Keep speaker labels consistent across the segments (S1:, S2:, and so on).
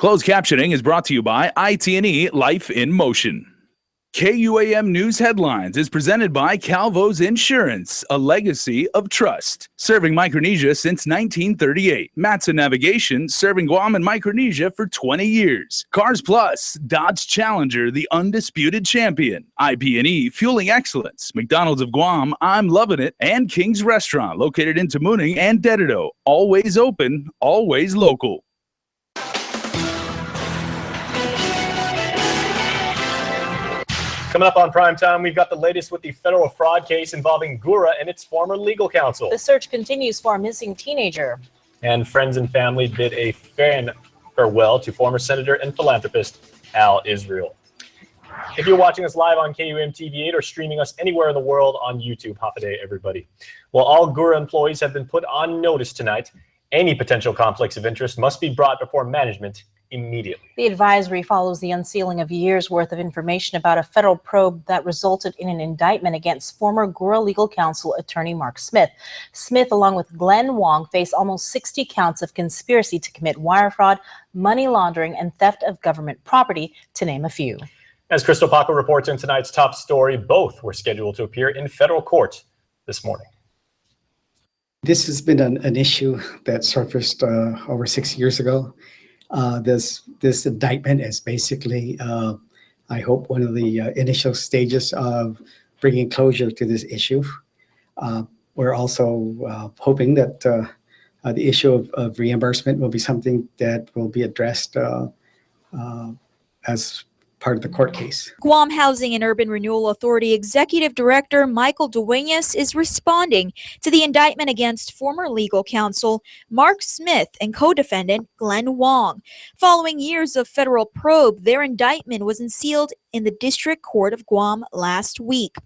S1: Closed captioning is brought to you by IT&E Life in Motion. KUAM News Headlines is presented by Calvo's Insurance, a legacy of trust. Serving Micronesia since 1938. Matson Navigation, serving Guam and Micronesia for 20 years. Cars Plus, Dodge Challenger, the undisputed champion. IP&E, fueling excellence. McDonald's of Guam, I'm loving it. And King's Restaurant, located in Tamuning and Dededo. Always open, always local.
S2: Coming up on Primetime, we've got the latest with the federal fraud case involving Gura and its former legal counsel.
S3: The search continues for a missing teenager.
S2: And friends and family bid a fan farewell to former senator and philanthropist Al Israel. If you're watching us live on KUAM TV8 or streaming us anywhere in the world on YouTube, half day, everybody. Well, all Gura employees have been put on notice tonight. Any potential conflicts of interest must be brought before management immediately.
S3: The advisory follows the unsealing of years' worth of information about a federal probe that resulted in an indictment against former Gura legal counsel attorney Mark Smith. Smith, along with Glenn Wong, face almost 60 counts of conspiracy to commit wire fraud, money laundering, and theft of government property, to name a few.
S2: As Crystal Paco reports in tonight's top story, both were scheduled to appear in federal court this morning.
S4: This has been an issue that surfaced over 6 years ago. This indictment is basically, I hope, one of the initial stages of bringing closure to this issue. We're also hoping that the issue of reimbursement will be something that will be addressed as part of the court case.
S5: Guam Housing and Urban Renewal Authority Executive Director Michael Duenas is responding to the indictment against former legal counsel Mark Smith and co-defendant Glenn Wong. Following years of federal probe, their indictment was unsealed in the District Court of Guam last week.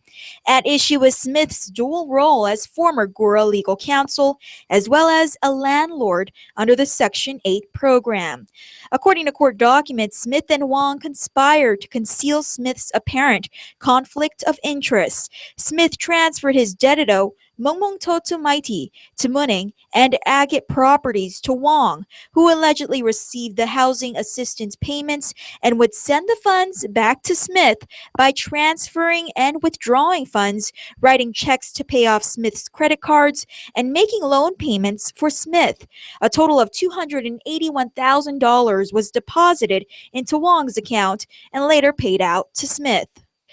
S5: At issue is Smith's dual role as former Gura legal counsel, as well as a landlord under the Section 8 program. According to court documents, Smith and Wong conspired to conceal Smith's apparent conflict of interest. Smith transferred his Dededo, Mongmong Totu Maiti, Tamuning, and Agate properties to Wong, who allegedly received the housing assistance payments and would send the funds back to Smith by transferring and withdrawing funds, writing checks to pay off Smith's credit cards, and making loan payments for Smith. A total of $281,000 was deposited into Wong's account and later paid out to Smith.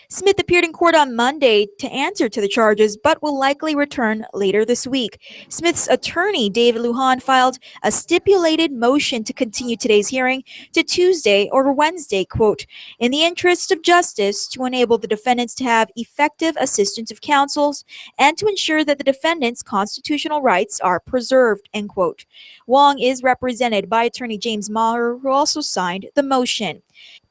S5: Smith appeared in court on Monday to answer to the charges, but will likely return later this week. Smith's attorney, David Lujan, filed a stipulated motion to continue today's hearing to Tuesday or Wednesday, quote, in the interest of justice, to enable the defendants to have effective assistance of counsels and to ensure that the defendants' constitutional rights are preserved, end quote. Wong is represented by attorney James Maher, who also signed the motion.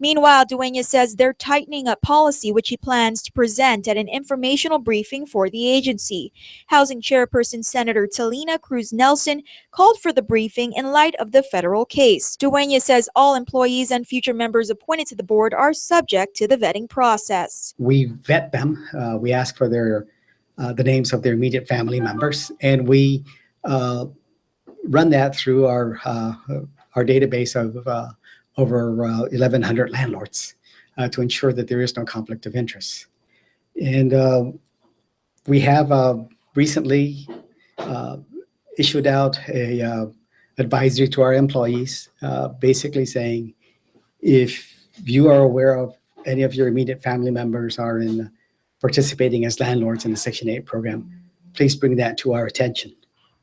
S5: Meanwhile, Duenas says they're tightening up policy, which he plans to present at an informational briefing for the agency. Housing Chairperson Senator Talina Cruz Nelson called for the briefing in light of the federal case. Duenas says all employees and future members appointed to the board are subject to the vetting process.
S4: We vet them. We ask for the names of their immediate family members, and we run that through our database of over 1,100 landlords to ensure that there is no conflict of interest. And we have recently issued out a advisory to our employees, basically saying, if you are aware of any of your immediate family members are participating as landlords in the Section 8 program, please bring that to our attention.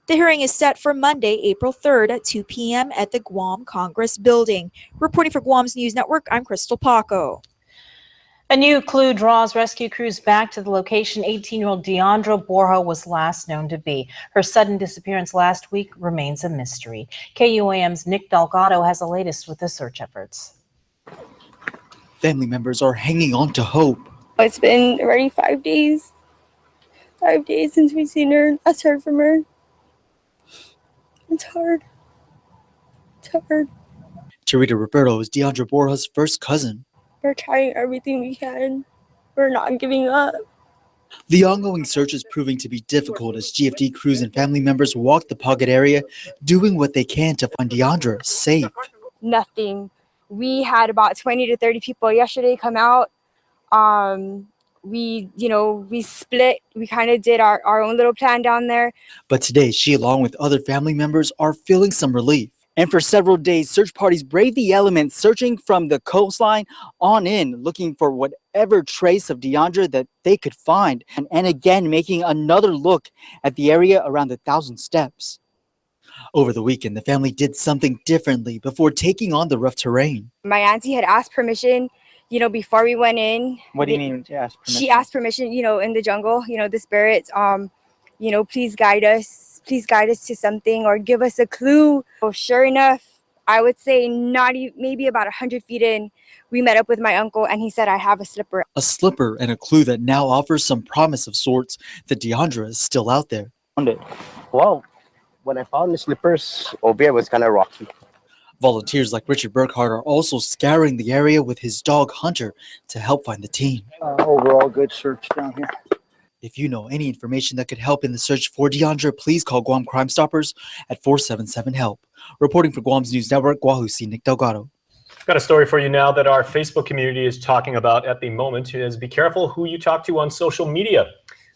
S5: The hearing is set for Monday, April 3rd at 2 p.m. at the Guam Congress Building. Reporting for Guam's News Network, I'm Crystal Paco.
S3: A new clue draws rescue crews back to the location 18-year-old Deandra Borja was last known to be. Her sudden disappearance last week remains a mystery. KUAM's Nick Delgado has the latest with the search efforts.
S6: Family members are hanging on to hope.
S7: It's been already 5 days. 5 days since we've seen her. Last heard from her. It's hard. It's hard.
S6: Charita Roberto is Deandra Borja's first cousin.
S7: We're trying everything we can. We're not giving up.
S6: The ongoing search is proving to be difficult as GFD crews and family members walk the Pocket area, doing what they can to find Deandra safe.
S7: Nothing. We had about 20 to 30 people yesterday come out. We split. We kind of did our own little plan down there.
S6: But today, she, along with other family members, are feeling some relief. And for several days, search parties braved the elements, searching from the coastline on in, looking for whatever trace of Deandra that they could find. And again, making another look at the area around the 1,000 Steps. Over the weekend, the family did something differently before taking on the rough terrain.
S7: My auntie had asked permission, before we went in.
S6: What do you mean to ask permission?
S7: She asked permission, in the jungle, the spirits, please guide us to something or give us a clue. So sure enough, I would say maybe about 100 feet in, we met up with my uncle and he said, I have a slipper.
S6: A slipper and a clue that now offers some promise of sorts that Deandra is still out there.
S8: Well, when I found the slippers, over here was kind of rocky.
S6: Volunteers like Richard Burkhardt are also scouring the area with his dog Hunter to help find the team.
S8: Overall, good search down here.
S6: If you know any information that could help in the search for Deandra, please call Guam Crime Stoppers at 477-HELP. Reporting for Guam's News Network, Guahusi, Nick Delgado.
S2: Got a story for you now that our Facebook community is talking about at the moment. Is be careful who you talk to on social media.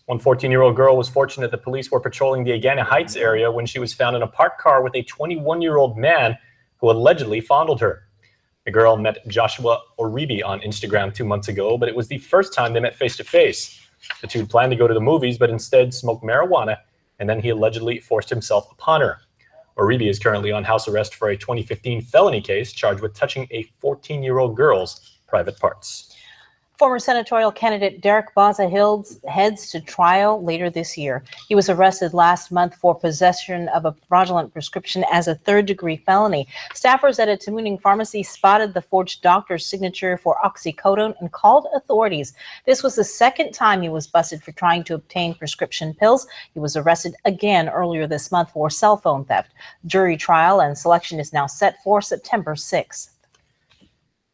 S2: One 14-year-old girl was fortunate that police were patrolling the Agana Heights area when she was found in a parked car with a 21-year-old man who allegedly fondled her. The girl met Joshua Oribi on Instagram 2 months ago, but it was the first time they met face-to-face. The two planned to go to the movies, but instead smoked marijuana, and then he allegedly forced himself upon her. Oribi is currently on house arrest for a 2015 felony case charged with touching a 14-year-old girl's private parts.
S3: Former senatorial candidate Derek Baza heads to trial later this year. He was arrested last month for possession of a fraudulent prescription as a third-degree felony. Staffers at a Tamuning pharmacy spotted the forged doctor's signature for oxycodone and called authorities. This was the second time he was busted for trying to obtain prescription pills. He was arrested again earlier this month for cell phone theft. Jury trial and selection is now set for September 6th.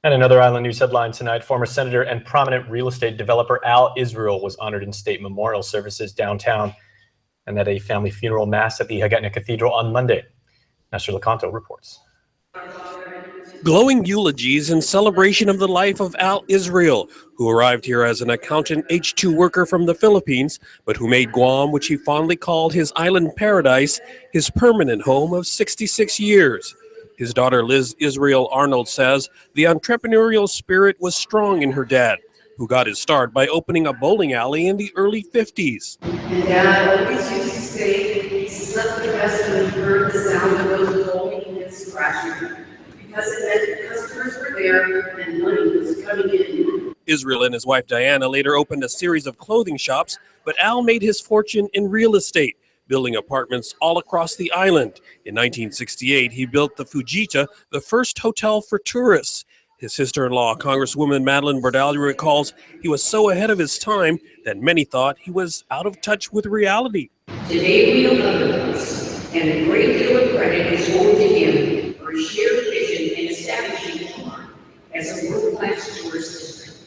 S2: And another Island News headline tonight, former senator and prominent real estate developer Al Israel was honored in state memorial services downtown and at a family funeral mass at the Hagatna Cathedral on Monday. Nestor Lecanto reports.
S9: Glowing eulogies in celebration of the life of Al Israel, who arrived here as an accountant H-2 worker from the Philippines, but who made Guam, which he fondly called his island paradise, his permanent home of 66 years. His daughter Liz Israel Arnold says the entrepreneurial spirit was strong in her dad, who got his start by opening a bowling alley in the early 50s.
S10: And Dad always used to say he slept the best when he heard the sound of those bowling pins crashing, because it meant customers were there and money was coming in.
S9: Israel and his wife Diana later opened a series of clothing shops, but Al made his fortune in real estate, building apartments all across the island. In 1968, he built the Fujita, the first hotel for tourists. His sister-in-law, Congresswoman Madeline Bordallo, recalls he was so ahead of his time that many thought he was out of touch with reality.
S10: Today we know otherwise, and a great deal of credit is owed to him for his shared vision in establishing Guam as a world-class tourist district.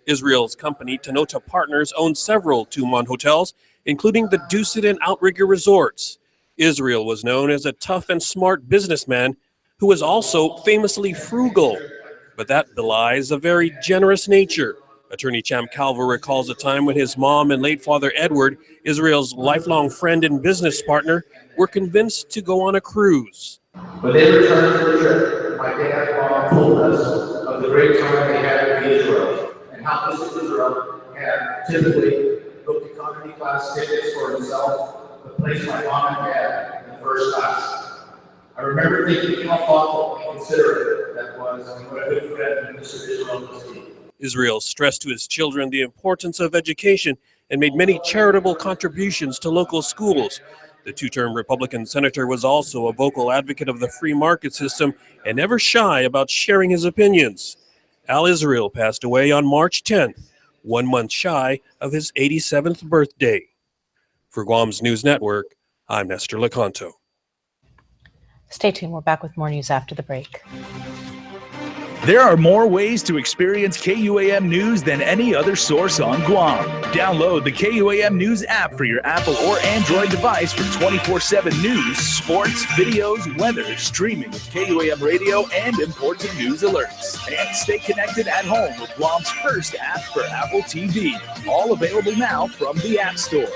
S9: Israel's company, Tenota Partners, owns several Tumon hotels, including the Dusit and Outrigger resorts. Israel was known as a tough and smart businessman who was also famously frugal, but that belies a very generous nature. Attorney Champ Calvo recalls a time when his mom and late father Edward, Israel's lifelong friend and business partner, were convinced to go on a cruise.
S11: When they returned from the trip, my dad and mom told us of the great time they had with Israel and how Mr. Israel had typically booked economy class tickets for himself, but placed my mom and dad in first class. I remember thinking how thoughtful and considerate that was, and what a good friend Mr. Israel was to me.
S9: Israel stressed to his children the importance of education and made many charitable contributions to local schools. The two-term Republican senator was also a vocal advocate of the free market system and never shy about sharing his opinions. Al Israel passed away on March 10th. 1 month shy of his 87th birthday. For Guam's News Network, I'm Nestor Lecanto.
S3: Stay tuned. We're back with more news after the break.
S1: There are more ways to experience KUAM News than any other source on Guam. Download the KUAM News app for your Apple or Android device for 24/7 news, sports, videos, weather, streaming with KUAM radio, and important news alerts. And stay connected at home with Guam's first app for Apple TV. All available now from the App Store.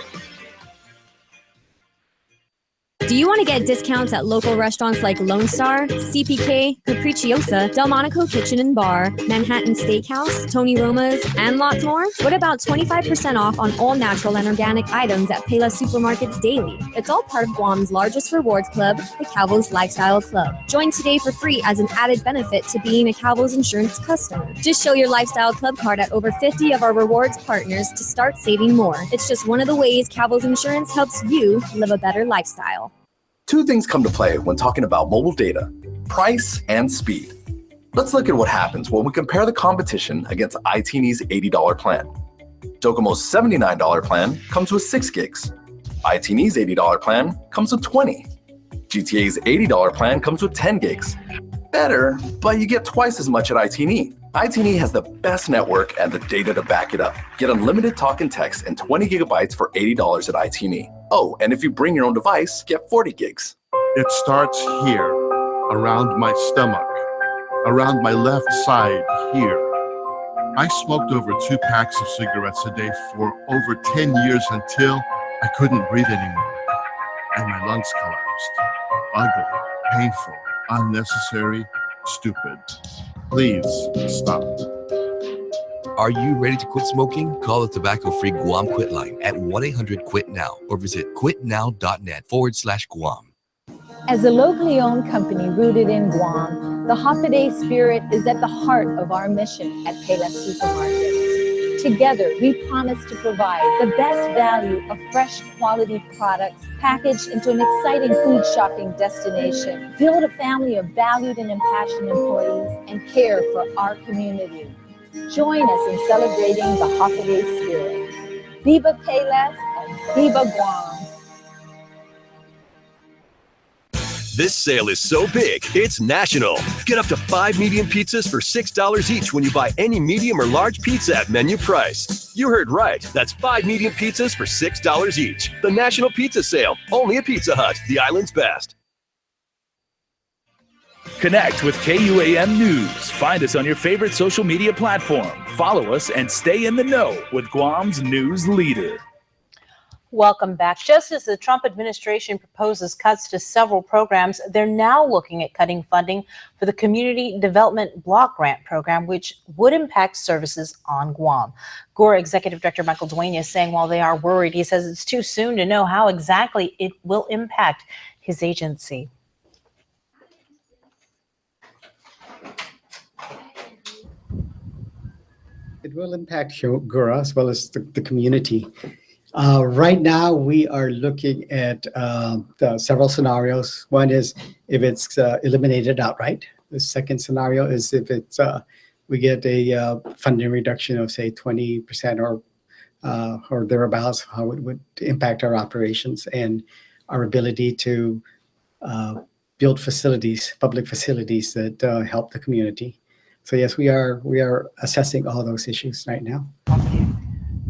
S12: Do you want to get discounts at local restaurants like Lone Star, CPK, Capricciosa, Delmonico Kitchen and Bar, Manhattan Steakhouse, Tony Roma's, and lots more? What about 25% off on all natural and organic items at Payless Supermarkets daily? It's all part of Guam's largest rewards club, the Calvo's Lifestyle Club. Join today for free as an added benefit to being a Calvo's Insurance customer. Just show your Lifestyle Club card at over 50 of our rewards partners to start saving more. It's just one of the ways Calvo's Insurance helps you live a better lifestyle.
S13: Two things come to play when talking about mobile data: price and speed. Let's look at what happens when we compare the competition against iTeeny's $80 plan. Docomo's $79 plan comes with 6 gigs. iTeeny's $80 plan comes with 20. GTA's $80 plan comes with 10 gigs. Better, but you get twice as much at iTeeny. iTeeny has the best network and the data to back it up. Get unlimited talk and text and 20 gigabytes for $80 at iTeeny. Oh, and if you bring your own device, get 40 gigs.
S14: It starts here, around my stomach, around my left side here. I smoked over 2 packs of cigarettes a day for over 10 years until I couldn't breathe anymore. And my lungs collapsed. Ugly, painful, unnecessary, stupid. Please stop.
S15: Are you ready to quit smoking? Call the tobacco-free Guam Quit line at 1-800-QUIT-NOW or visit quitnow.net/Guam.
S16: As a locally owned company rooted in Guam, the Hafaday spirit is at the heart of our mission at Payless Supermarkets. Together, we promise to provide the best value of fresh quality products packaged into an exciting food shopping destination, build a family of valued and impassioned employees, and care for our community. Join us in celebrating the Hafaday spirit. Viva Payless and Viva Guam.
S17: This sale is so big, it's national. Get up to 5 medium pizzas for $6 each when you buy any medium or large pizza at menu price. You heard right. That's 5 medium pizzas for $6 each. The National Pizza Sale, only at Pizza Hut, the island's best.
S1: Connect with KUAM News. Find us on your favorite social media platform. Follow us and stay in the know with Guam's news leader.
S3: Welcome back. Just as the Trump administration proposes cuts to several programs, they're now looking at cutting funding for the Community Development Block Grant Program, which would impact services on Guam. GORA Executive Director Michael Dueñas is saying while they are worried, he says it's too soon to know how exactly it will impact his agency.
S4: It will impact GORA as well as the community. Right now, we are looking at several scenarios. One is if it's eliminated outright. The second scenario is if it's we get a funding reduction of say 20% or thereabouts, how it would impact our operations and our ability to build facilities, public facilities that help the community. So yes, we are assessing all those issues right now.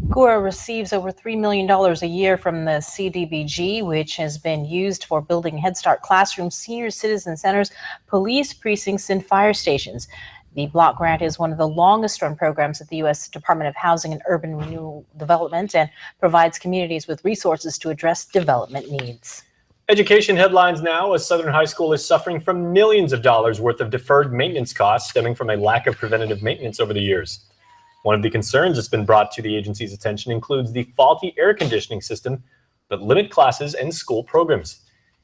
S3: GORA receives over $3 million a year from the CDBG, which has been used for building Head Start classrooms, senior citizen centers, police precincts, and fire stations. The block grant is one of the longest run programs at the U.S. Department of Housing and Urban Renewal Development and provides communities with resources to address development needs.
S2: Education headlines now, as Southern High School is suffering from millions of dollars worth of deferred maintenance costs stemming from a lack of preventative maintenance over the years. One of the concerns that's been brought to the agency's attention includes the faulty air conditioning system that limit classes and school programs.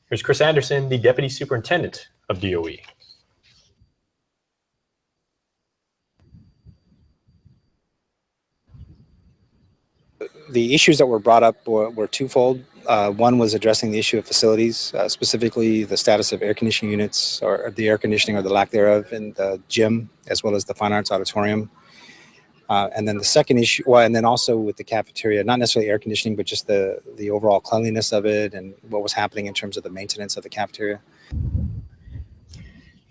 S2: Here's Chris Anderson, the Deputy Superintendent of DOE.
S18: The issues that were brought up were twofold. One was addressing the issue of facilities, specifically the status of air conditioning units or the air conditioning or the lack thereof in the gym, as well as the Fine Arts Auditorium. And then the second issue, well, and then also with the cafeteria, not necessarily air conditioning, but just the overall cleanliness of it and what was happening in terms of the maintenance of the cafeteria.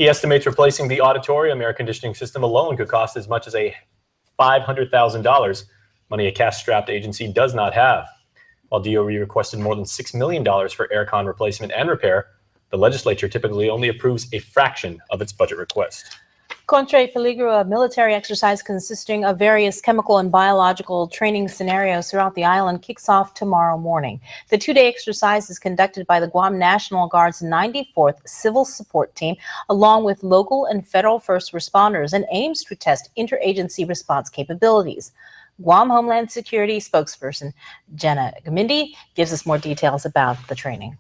S2: He estimates replacing the auditorium air conditioning system alone could cost as much as $500,000, money a cash-strapped agency does not have. While DOE requested more than $6 million for aircon replacement and repair, the legislature typically only approves a fraction of its budget request.
S3: Contra Peligro, a military exercise consisting of various chemical and biological training scenarios throughout the island, kicks off tomorrow morning. The two-day exercise is conducted by the Guam National Guard's 94th Civil Support Team, along with local and federal first responders, and aims to test interagency response capabilities. Guam Homeland Security spokesperson Jenna Gamindi gives us more details about the training.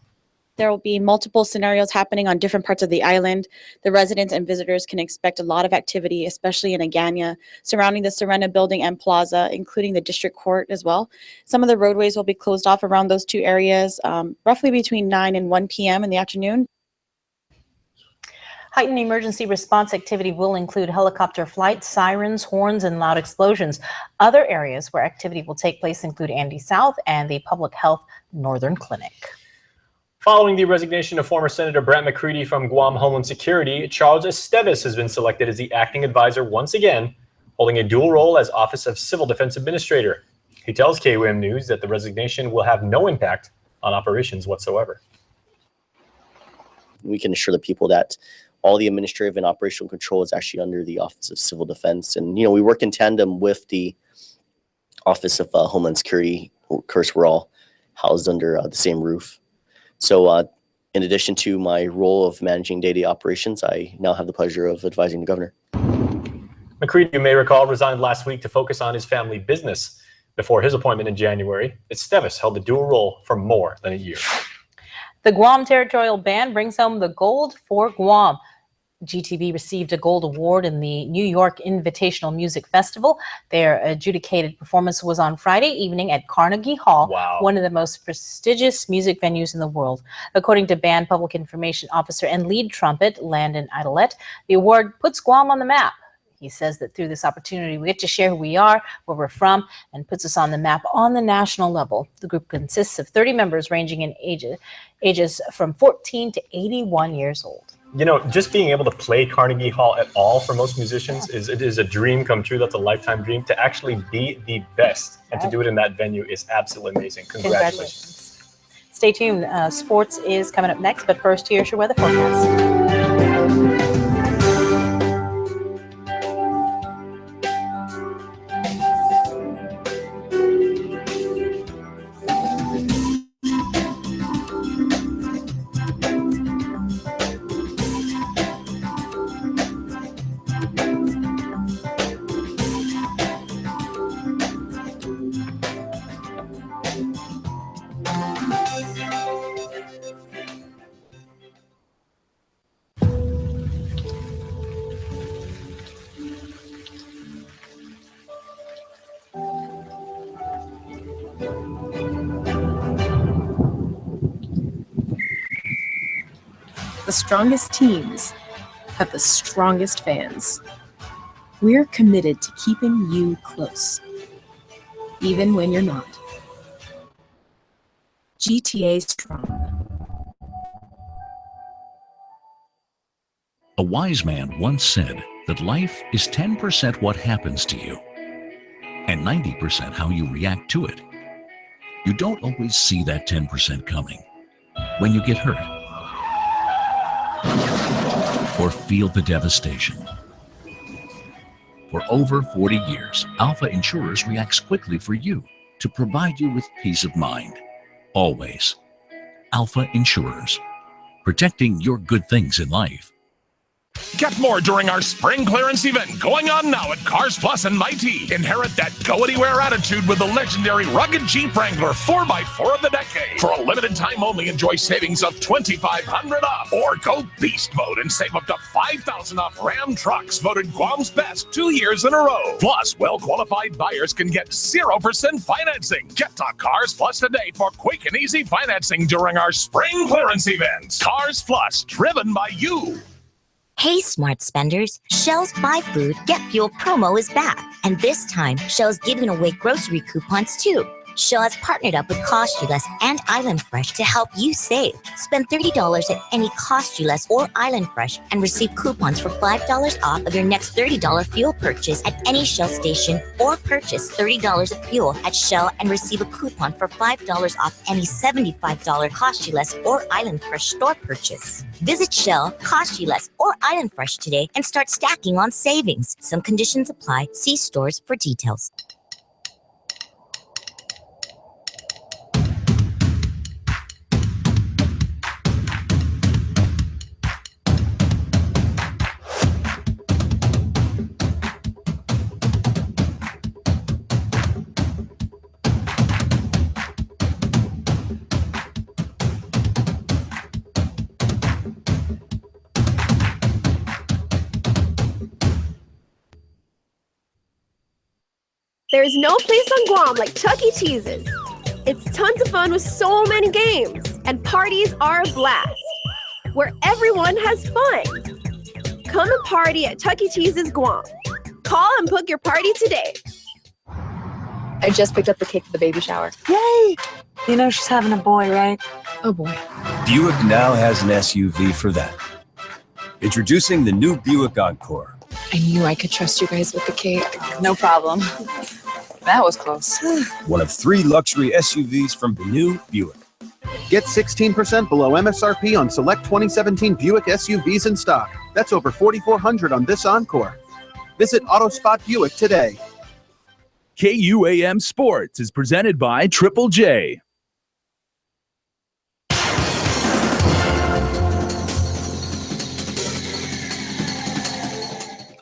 S19: There will be multiple scenarios happening on different parts of the island. The residents and visitors can expect a lot of activity, especially in Agana, surrounding the Serena building and plaza, including the district court as well. Some of the roadways will be closed off around those two areas, roughly between 9 and 1 p.m. in the afternoon.
S3: Heightened emergency response activity will include helicopter flights, sirens, horns, and loud explosions. Other areas where activity will take place include Andy South and the Public Health Northern Clinic.
S2: Following the resignation of former Senator Brent McCready from Guam Homeland Security, Charles Esteves has been selected as the acting advisor once again, holding a dual role as Office of Civil Defense Administrator. He tells KUAM News that the resignation will have no impact on operations whatsoever.
S20: We can assure the people that all the administrative and operational control is actually under the Office of Civil Defense. And, you know, we work in tandem with the Office of Homeland Security. Of course, we're all housed under the same roof. So in addition to my role of managing day-to-day operations, I now have the pleasure of advising the governor.
S2: McCready, you may recall, resigned last week to focus on his family business. Before his appointment in January, Esteves held the dual role for more than a year.
S3: The Guam Territorial Band brings home the gold for Guam. GTB received a gold award in the New York Invitational Music Festival. Their adjudicated performance was on Friday evening at Carnegie Hall, one of the most prestigious music venues in the world. According to band public information officer and lead trumpet Landon Idolette, the award puts Guam on the map. He says that through this opportunity, we get to share who we are, where we're from, and puts us on the map on the national level. The group consists of 30 members ranging in ages from 14 to 81 years old.
S2: You know, just being able to play Carnegie Hall at all for most musicians is a dream come true. That's a lifetime dream. To actually be the best and to do it in that venue is absolutely amazing. Congratulations.
S3: Stay tuned. Sports is coming up next, but first, here's your weather forecast.
S21: The strongest teams have the strongest fans. We're committed to keeping you close, even when you're not. GTA Strong.
S22: A wise man once said that life is 10% what happens to you and 90% how you react to it. You don't always see that 10% coming. When you get hurt or feel the devastation. For over 40 years, Alpha Insurers reacts quickly for you to provide you with peace of mind. Always. Alpha Insurers, protecting your good things in life.
S23: Get more during our spring clearance event going on now at Cars Plus and Mighty. Inherit that go-anywhere attitude with the legendary rugged Jeep Wrangler 4x4 of the decade. For a limited time only, enjoy savings of $2,500 off. Or go beast mode and save up to $5,000 off Ram trucks, voted Guam's best 2 years in a row. Plus, well-qualified buyers can get 0% financing. Get to Cars Plus today for quick and easy financing during our spring clearance event. Cars Plus, driven by you.
S24: Hey, smart spenders. Shell's Buy Food, Get Fuel promo is back. And this time, Shell's giving away grocery coupons too. Shell has partnered up with Cost You Less and Island Fresh to help you save. Spend $30 at any Cost You Less or Island Fresh and receive coupons for $5 off of your next $30 fuel purchase at any Shell station, or purchase $30 of fuel at Shell and receive a coupon for $5 off any $75 Cost You Less or Island Fresh store purchase. Visit Shell, Cost You Less, or Island Fresh today and start stacking on savings. Some conditions apply. See stores for details.
S5: There's no place on Guam like Chuck E. Cheese's. It's tons of fun with so many games, and parties are a blast, where everyone has fun. Come and party at Chuck E. Cheese's Guam. Call and book your party today.
S6: I just picked up the cake for the baby shower.
S7: Yay! You know she's having a boy, right?
S6: Oh boy.
S8: Buick now has an SUV for that. Introducing the new Buick Encore.
S6: I knew I could trust you guys with the cake. No problem. That was close.
S8: One of 3 luxury SUVs from the new Buick.
S25: Get 16% below MSRP on select 2017 Buick SUVs in stock. That's over $4,400 on this Encore. Visit AutoSpot Buick today.
S1: KUAM Sports is presented by Triple J.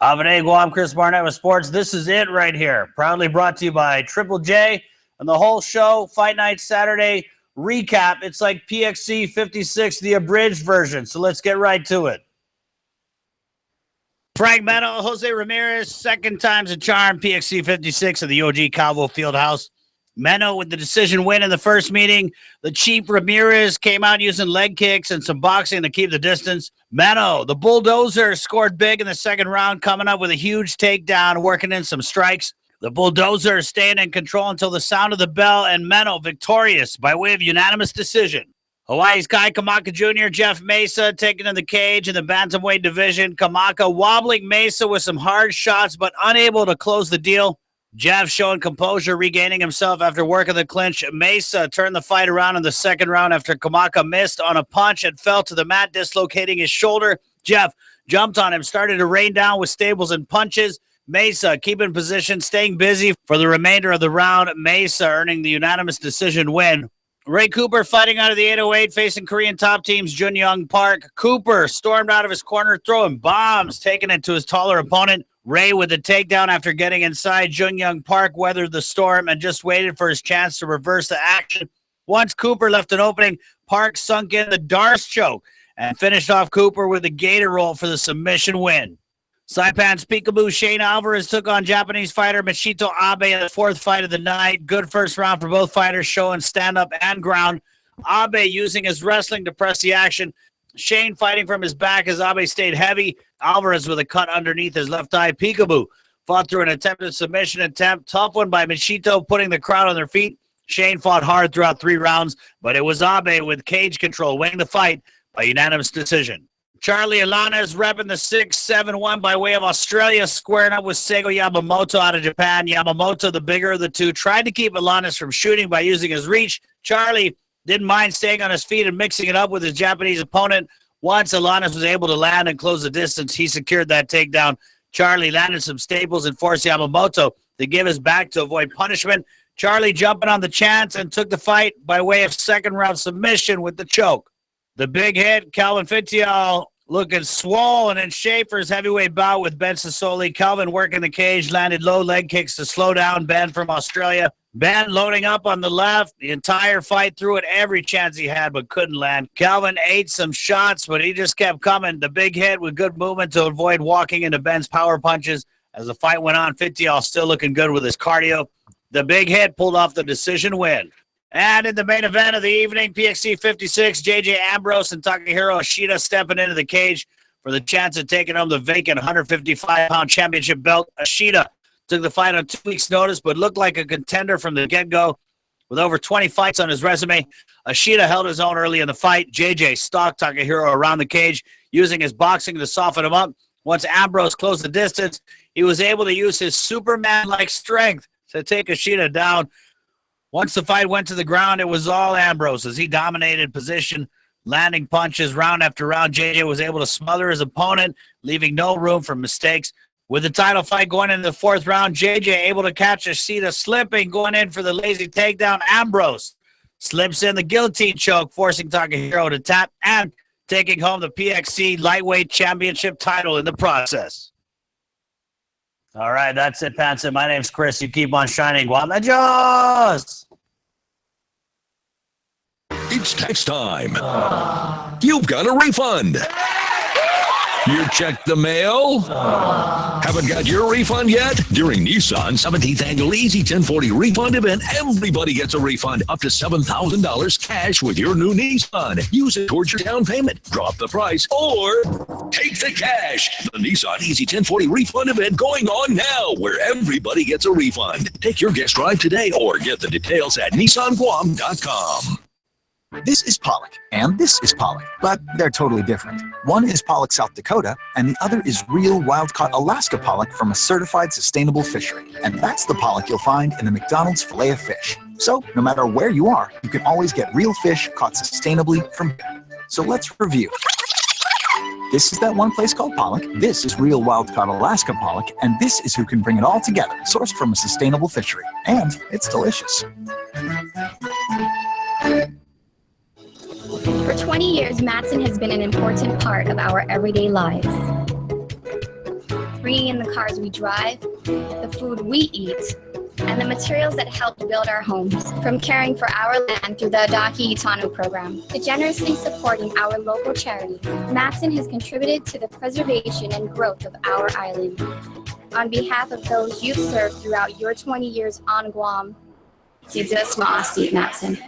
S26: Avade Guam, Chris Barnett with sports. This is it right here. Proudly brought to you by Triple J. And the whole show, Fight Night Saturday recap. It's like PXC 56, the abridged version. So let's get right to it. Frank Meno, Jose Ramirez, second time's a charm, PXC 56 of the OG Calvo Fieldhouse. Meno with the decision win in the first meeting. The cheap Ramirez came out using leg kicks and some boxing to keep the distance. Meno, the bulldozer, scored big in the second round, coming up with a huge takedown, working in some strikes. The bulldozer staying in control until the sound of the bell, and Meno victorious by way of unanimous decision. Hawaii's Kai Kamaka Jr., Jeff Mesa taken in the cage in the bantamweight division. Kamaka wobbling Mesa with some hard shots, but unable to close the deal. Jeff showing composure, regaining himself after working the clinch. Mesa turned the fight around in the second round after Kamaka missed on a punch and fell to the mat, dislocating his shoulder. Jeff jumped on him, started to rain down with stables and punches. Mesa keeping position, staying busy for the remainder of the round. Mesa earning the unanimous decision win. Ray Cooper fighting out of the 808, facing Korean top teams Jun Young Park. Cooper stormed out of his corner, throwing bombs, taking it to his taller opponent. Ray with the takedown after getting inside. Jun Young Park weathered the storm and just waited for his chance to reverse the action. Once Cooper left an opening, Park sunk in the Darce choke and finished off Cooper with a gator roll for the submission win. Saipan's peekaboo Shane Alvarez took on Japanese fighter Michito Abe in the fourth fight of the night. Good first round for both fighters, showing stand-up and ground. Abe using his wrestling to press the action. Shane fighting from his back as Abe stayed heavy. Alvarez with a cut underneath his left eye. Peekaboo fought through an attempted submission attempt. Tough one by Michito, putting the crowd on their feet. Shane fought hard throughout 3 rounds, but it was Abe with cage control winning the fight by unanimous decision. Charlie Alanes repping the 6-7-1 by way of Australia, squaring up with Seigo Yamamoto out of Japan. Yamamoto, the bigger of the two, tried to keep Alanes from shooting by using his reach. Charlie didn't mind staying on his feet and mixing it up with his Japanese opponent. Once Alanes was able to land and close the distance, he secured that takedown. Charlie landed some staples and forced Yamamoto to give his back to avoid punishment. Charlie jumping on the chance and took the fight by way of second-round submission with the choke. The big hit, Calvin Fittial looking swollen in shape for his heavyweight bout with Ben Sassoli. Calvin working the cage, landed low leg kicks to slow down Ben from Australia. Ben loading up on the left, the entire fight threw it every chance he had but couldn't land. Calvin ate some shots, but he just kept coming. The big hit with good movement to avoid walking into Ben's power punches. As the fight went on, Fittial still looking good with his cardio. The big hit pulled off the decision win. And in the main event of the evening, PXC 56, J.J. Ambrose and Takahiro Ishida stepping into the cage for the chance of taking home the vacant 155-pound championship belt. Ishida took the fight on 2 weeks' notice, but looked like a contender from the get-go. With over 20 fights on his resume, Ashita held his own early in the fight. JJ stalked Takahiro around the cage, using his boxing to soften him up. Once Ambrose closed the distance, he was able to use his Superman-like strength to take Ashita down. Once the fight went to the ground, it was all Ambrose as he dominated position, landing punches round after round. JJ was able to smother his opponent, leaving no room for mistakes. With the title fight going into the 4th round, JJ able to catch Ashita slipping, going in for the lazy takedown. Ambrose slips in the guillotine choke, forcing Takahiro to tap and taking home the PXC Lightweight Championship title in the process. All right, that's it, Panson. My name's Chris. You keep on shining, Guam. Adios!
S23: It's tax time. You've got a refund. You checked the mail? Haven't got your refund yet? During Nissan's 17th Annual Easy 1040 Refund Event, everybody gets a refund up to $7,000 cash with your new Nissan. Use it towards your down payment, drop the price, or take the cash. The Nissan Easy 1040 Refund Event going on now, where everybody gets a refund. Take your guest drive today or get the details at NissanGuam.com.
S9: This is pollock, and this is pollock, but they're totally different. One is pollock South Dakota, and the other is real wild-caught Alaska pollock from a certified sustainable fishery. And that's the pollock you'll find in the McDonald's filet of fish. So, no matter where you are, you can always get real fish caught sustainably from here. So let's review. This is that one place called pollock, this is real wild-caught Alaska pollock, and this is who can bring it all together, sourced from a sustainable fishery. And it's delicious.
S10: For 20 years, Matson has been an important part of our everyday lives. Bringing in the cars we drive, the food we eat, and the materials that help build our homes. From caring for our land through the Adaki Itano program to generously supporting our local charity, Matson has contributed to the preservation and growth of our island. On behalf of those you've served throughout your 20 years on Guam, Sidus Maasi Matson.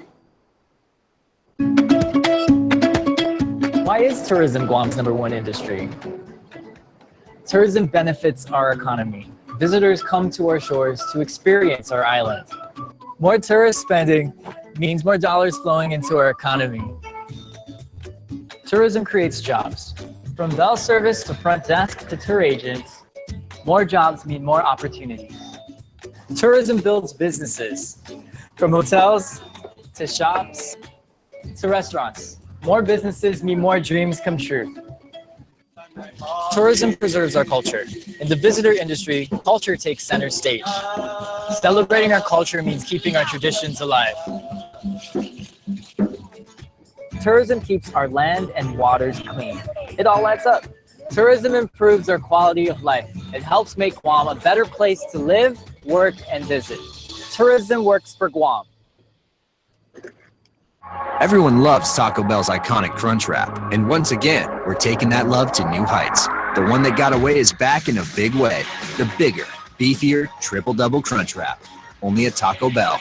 S11: Why is tourism Guam's #1 industry? Tourism benefits our economy. Visitors come to our shores to experience our island. More tourist spending means more dollars flowing into our economy. Tourism creates jobs. From bell service to front desk to tour agents, more jobs mean more opportunities. Tourism builds businesses. From hotels to shops to restaurants. More businesses mean more dreams come true. Tourism preserves our culture. In the visitor industry, culture takes center stage. Celebrating our culture means keeping our traditions alive. Tourism keeps our land and waters clean. It all adds up. Tourism improves our quality of life. It helps make Guam a better place to live, work, and visit. Tourism works for Guam.
S12: Everyone loves Taco Bell's iconic Crunch Wrap, and once again, we're taking that love to new heights. The one that got away is back in a big way. The bigger, beefier, triple-double Crunch Wrap. Only at Taco Bell.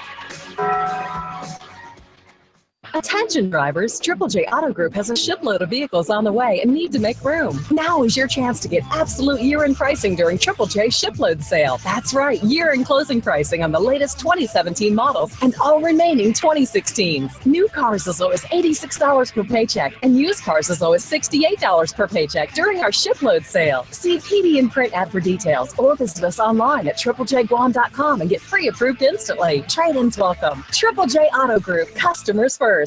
S13: Attention drivers, Triple J Auto Group has a shipload of vehicles on the way and need to make room. Now is your chance to get absolute year-end pricing during Triple J shipload sale. That's right, year-end closing pricing on the latest 2017 models and all remaining 2016s. New cars as low as $86 per paycheck and used cars as low as $68 per paycheck during our shipload sale. See PD and print ad for details or visit us online at triplejguam.com and get pre-approved instantly. Trade-ins welcome. Triple J Auto Group, customers first.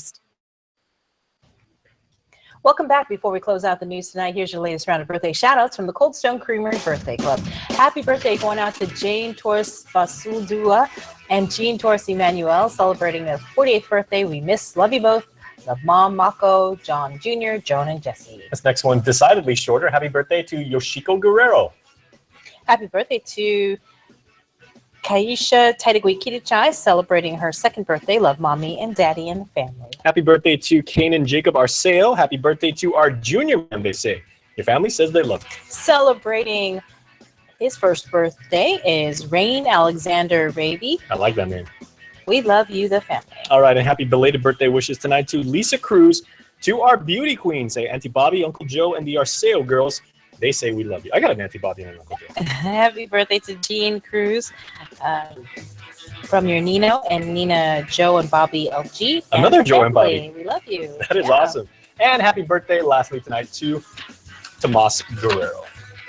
S3: Welcome back. Before we close out the news tonight, here's your latest round of birthday shout-outs from the Cold Stone Creamery Birthday Club. Happy birthday going out to Jane Torres Basudua and Jean Torres Emmanuel, celebrating their 48th birthday. We miss, love you both. Love Mom, Mako, John Jr., Joan, and Jesse.
S2: This next one, decidedly shorter. Happy birthday to Yoshiko Guerrero.
S3: Happy birthday to Kaisha Taitagui Kirichai, celebrating her 2nd birthday. Love Mommy and Daddy and the family.
S2: Happy birthday to Kanan Jacob Arceo. Happy birthday to our junior man, they say. Your family says they love you.
S3: Celebrating his 1st birthday is Rain Alexander Raby.
S2: I like that name.
S3: We love you, the family.
S2: All right, and happy belated birthday wishes tonight to Lisa Cruz, to our beauty queen, say Auntie Bobby, Uncle Joe, and the Arceo girls. They say we love you. I got a Nancy Bobby and an Uncle Joe.
S3: Happy birthday to Jean Cruz from your Nino and Nina, Joe, and Bobby LG.
S2: Another Joe and Bobby.
S3: We love you.
S2: That is awesome. And happy birthday, lastly tonight, to Tomas Guerrero.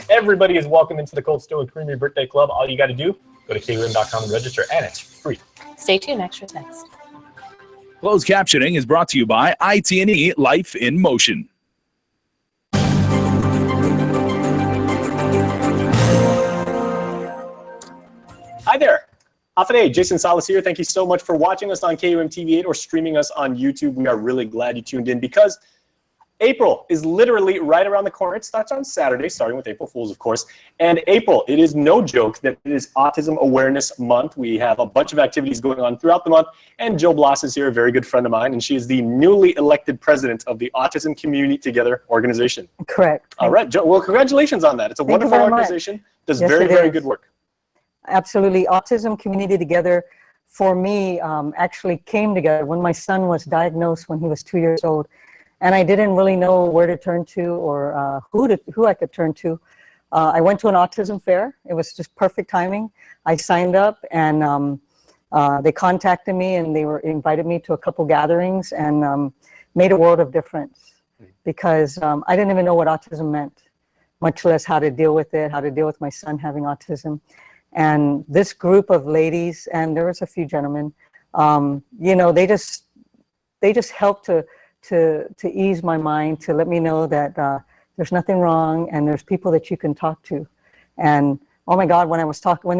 S2: Everybody is welcome into the Cold Stone and Creamery Birthday Club. All you got to do, go to KUAM.com and register, and it's free.
S3: Stay tuned. Extra next.
S1: Closed captioning is brought to you by IT&E Life in Motion.
S2: Hi there. Afternoon, Jason Salas here. Thank you so much for watching us on KUM TV8 or streaming us on YouTube. We are really glad you tuned in because April is literally right around the corner. It starts on Saturday, starting with April Fools, of course. And April, it is no joke that it is Autism Awareness Month. We have a bunch of activities going on throughout the month. And Jill Bloss is here, a very good friend of mine, and she is the newly elected president of the Autism Community Together organization.
S4: Correct.
S2: All right, Jill, well, congratulations on that. It's a wonderful organization. Does very, very good work.
S4: Absolutely. Autism Community Together, for me, actually came together when my son was diagnosed when he was 2 years old. And I didn't really know where to turn to or who I could turn to. I went to an autism fair. It was just perfect timing. I signed up, and they contacted me, and they invited me to a couple gatherings, and made a world of difference because I didn't even know what autism meant, much less how to deal with it, how to deal with my son having autism. And this group of ladies, and there was a few gentlemen, you know, they just helped to ease my mind, to let me know that there's nothing wrong and there's people that you can talk to. And oh my God, when they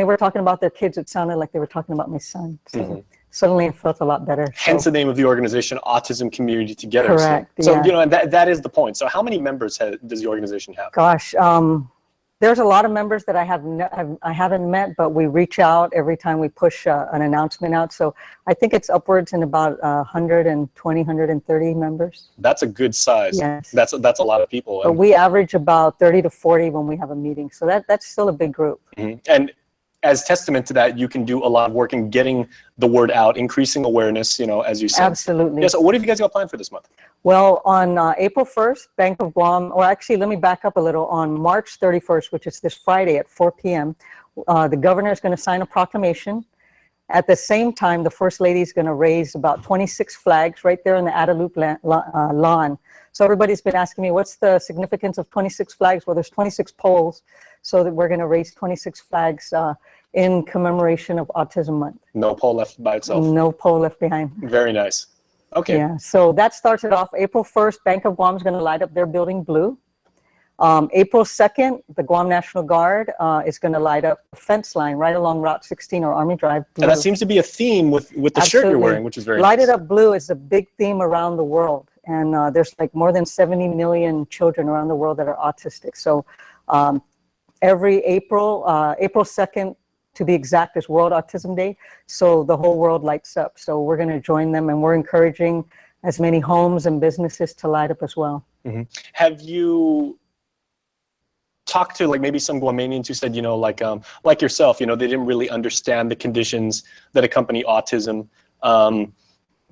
S4: were talking about their kids, it sounded like they were talking about my son. So suddenly I felt a lot better.
S2: Hence the name of the organization, Autism Community Together.
S4: Correct.
S2: So you know, and that is the point. So how many members does the organization have?
S4: Gosh, there's a lot of members that I haven't met, but we reach out every time we push an announcement out. So I think it's upwards in about 120, 130 members.
S2: That's a good size.
S4: Yes.
S2: That's a lot of people.
S4: But we average about 30 to 40 when we have a meeting. So that's still a big group.
S2: And as testament to that, you can do a lot of work in getting the word out, increasing awareness, you know, as you said.
S4: Absolutely.
S2: Yeah, so what have you guys got planned for this month?
S4: Well, on April 1st, Bank of Guam, or actually, let me back up a little. On March 31st, which is this Friday at 4 p.m., the governor is going to sign a proclamation. At the same time, the First Lady is going to raise about 26 flags right there in the Adelup lawn. So everybody's been asking me, what's the significance of 26 flags? Well, there's 26 poles, so that we're going to raise 26 flags in commemoration of Autism Month.
S2: No pole left by itself.
S4: No pole left behind.
S2: Very nice. Okay.
S4: Yeah, so that starts it off. April 1st, Bank of Guam is going to light up their building blue. April 2nd, the Guam National Guard is going to light up the fence line right along Route 16 or Army Drive. Blue.
S2: And that seems to be a theme with the shirt you're wearing, which is very
S4: Light
S2: nice.
S4: It Up Blue is a big theme around the world. And there's like more than 70 million children around the world that are autistic. So every April 2nd, to be exact, is World Autism Day. So the whole world lights up. So we're going to join them, and we're encouraging as many homes and businesses to light up as well.
S2: Have you talked to like maybe some Guamanians who said, you know, like yourself, you know, they didn't really understand the conditions that accompany autism?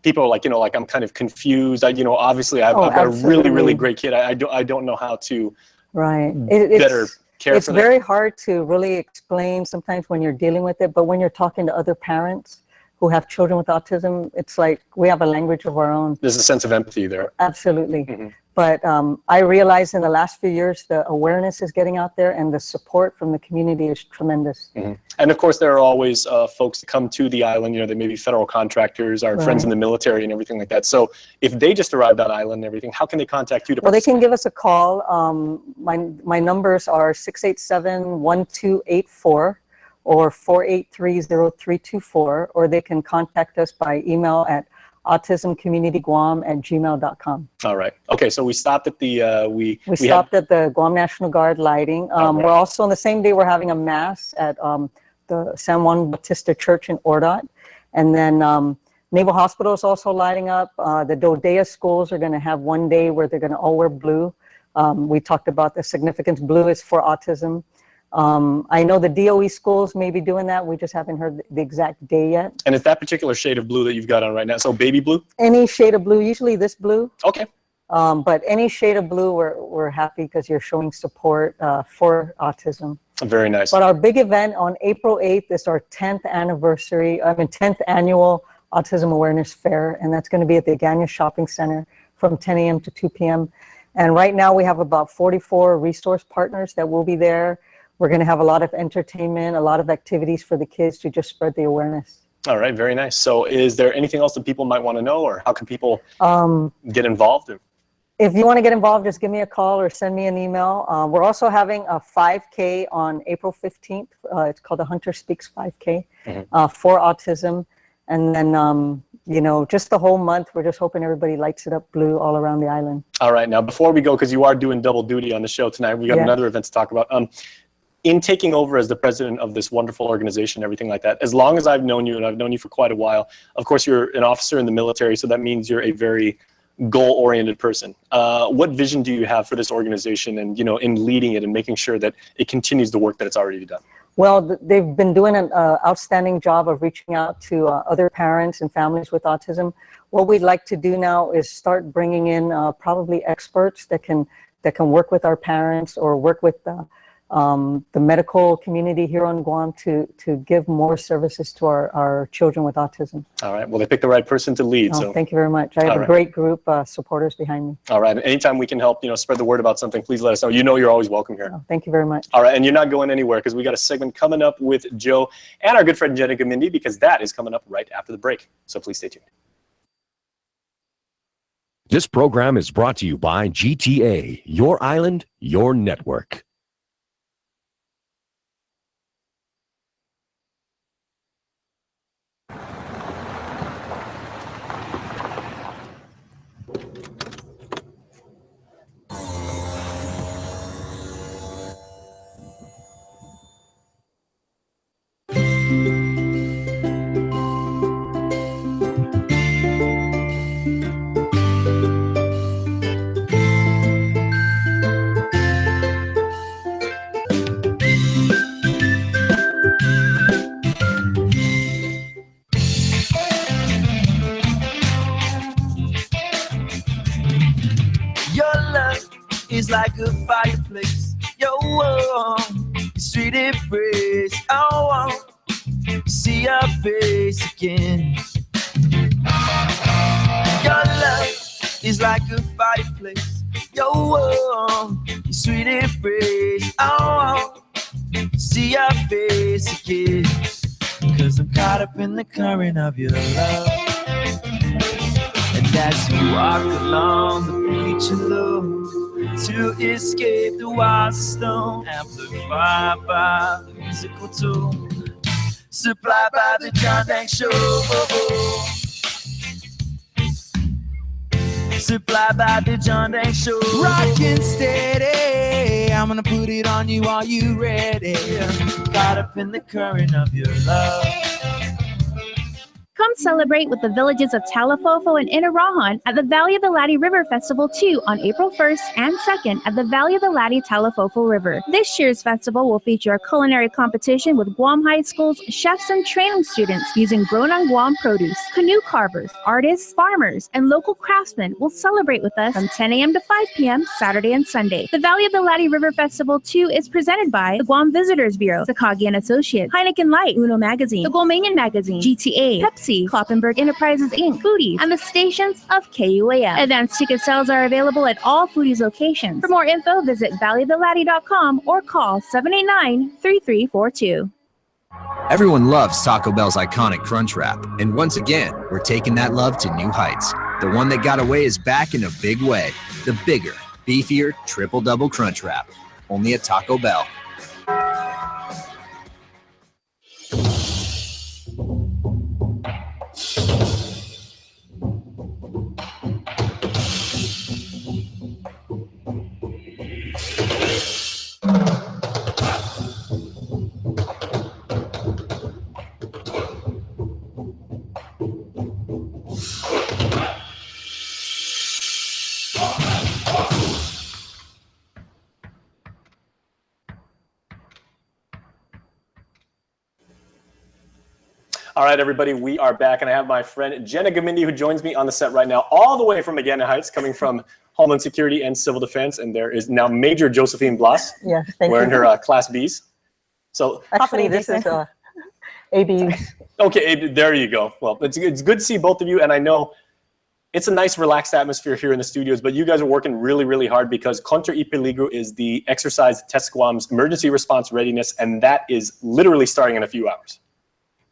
S2: People are like, you know, like I'm kind of confused. You know, obviously I've got a really, really great kid. I don't know how to better care
S4: It's
S2: for them.
S4: very hard to really explain sometimes when you're dealing with it, but when you're talking to other parents who have children with autism, it's like we have a language of our own.
S2: There's a sense of empathy there.
S4: Absolutely. But I realized in the last few years, the awareness is getting out there and the support from the community is tremendous.
S2: And of course, there are always folks that come to the island, you know, they may be federal contractors, our friends in the military and everything like that. So if they just arrived on island and everything, how can they contact you to
S4: Well, they can give us a call. My numbers are 687-1284 or 483-0324, or they can contact us by email at autismcommunityguam@gmail.com.
S2: All right. Okay. So we stopped at the we
S4: stopped at the Guam National Guard lighting. We're also on the same day we're having a mass at the San Juan Bautista Church in Ordot, and then Naval Hospital is also lighting up. The Dodea schools are going to have one day where they're going to all wear blue. We talked about the significance. Blue is for autism. I know the DOE schools may be doing that. We just haven't heard the exact day yet.
S2: And it's that particular shade of blue that you've got on right now. So baby blue?
S4: Any shade of blue, usually this blue.
S2: Okay.
S4: But any shade of blue, we're happy because you're showing support for autism.
S2: Very nice.
S4: But our big event on April 8th is our 10th annual Autism Awareness Fair, and that's going to be at the Agana Shopping Center from 10 a.m. to 2 p.m. And right now we have about 44 resource partners that will be there. We're going to have a lot of entertainment, a lot of activities for the kids to just spread the awareness.
S2: All right, very nice. So is there anything else that people might want to know, or how can people get involved?
S4: If you want to get involved, just give me a call or send me an email. We're also having a 5K on April 15th. It's called the Hunter Speaks 5K for autism. And then, just the whole month, we're just hoping everybody lights it up blue all around the island.
S2: All right. Now, before we go, because you are doing double duty on the show tonight, we got another event to talk about. In taking over as the president of this wonderful organization, everything like that, as long as I've known you, and I've known you for quite a while, of course, you're an officer in the military, so that means you're a very goal-oriented person. What vision do you have for this organization and, in leading it and making sure that it continues the work that it's already done?
S4: Well, they've been doing an outstanding job of reaching out to other parents and families with autism. What we'd like to do now is start bringing in probably experts that can work with our parents or work with the medical community here on Guam to give more services to our children with autism.
S2: All right. Well, they picked the right person to lead. So
S4: thank you very much. I have a great group of supporters behind me.
S2: All right. Anytime we can help, spread the word about something, please let us know. You're always welcome here.
S4: Thank you very much.
S2: All right. And you're not going anywhere because we got a segment coming up with Joe and our good friend Jenna Gamindi, because that is coming up right after the break. So please stay tuned.
S14: This program is brought to you by GTA, your island, your network.
S15: Is like a fireplace. Your warm, sweet embrace. I want to see your face again. Your love is like a fireplace. Your warm, sweet embrace. I want to see your face again. 'Cause I'm caught up in the current of your love. And as you walk along the beach alone, to escape the wild stone, amplified by the musical tone, supplied by the John Dang Show. Supplied by the John Dang Show. Rockin' steady, I'm gonna put it on you. Are you ready? Caught up in the current of your love.
S16: Come celebrate with the villages of Talafofo and Inarajan at the Valley of the Latte River Festival 2 on April 1st and 2nd at the Valley of the Latte Talafofo River. This year's festival will feature a culinary competition with Guam High School's chefs and training students using grown on Guam produce. Canoe carvers, artists, farmers, and local craftsmen will celebrate with us from 10 a.m. to 5 p.m. Saturday and Sunday. The Valley of the Latte River Festival 2 is presented by the Guam Visitors Bureau, Takagi & Associates, Heineken Light, Uno Magazine, the Guamanian Magazine, GTA, Pepsi, Kloppenberg Enterprises Inc., Foodies, and the stations of KUAM. Advanced ticket sales are available at all Foodies locations. For more info, visit valleyofthelatte.com or call 789-3342.
S12: Everyone loves Taco Bell's iconic Crunch Wrap, and once again, we're taking that love to new heights. The one that got away is back in a big way. The bigger, beefier, triple-double Crunch Wrap. Only at Taco Bell.
S2: All right, everybody, we are back, and I have my friend Jenna Gamindi, who joins me on the set right now, all the way from Agana Heights, coming from Homeland Security and Civil Defense, and there is now Major Josephine Blas
S4: Yes, thank
S2: wearing
S4: you.
S2: her Class Bs. So
S4: Actually, this is ABs.
S2: okay, there you go. Well, it's good to see both of you, and I know it's a nice, relaxed atmosphere here in the studios, but you guys are working really, really hard because Contra y Peligro is the exercise that tests Guam's emergency response readiness, and that is literally starting in a few hours.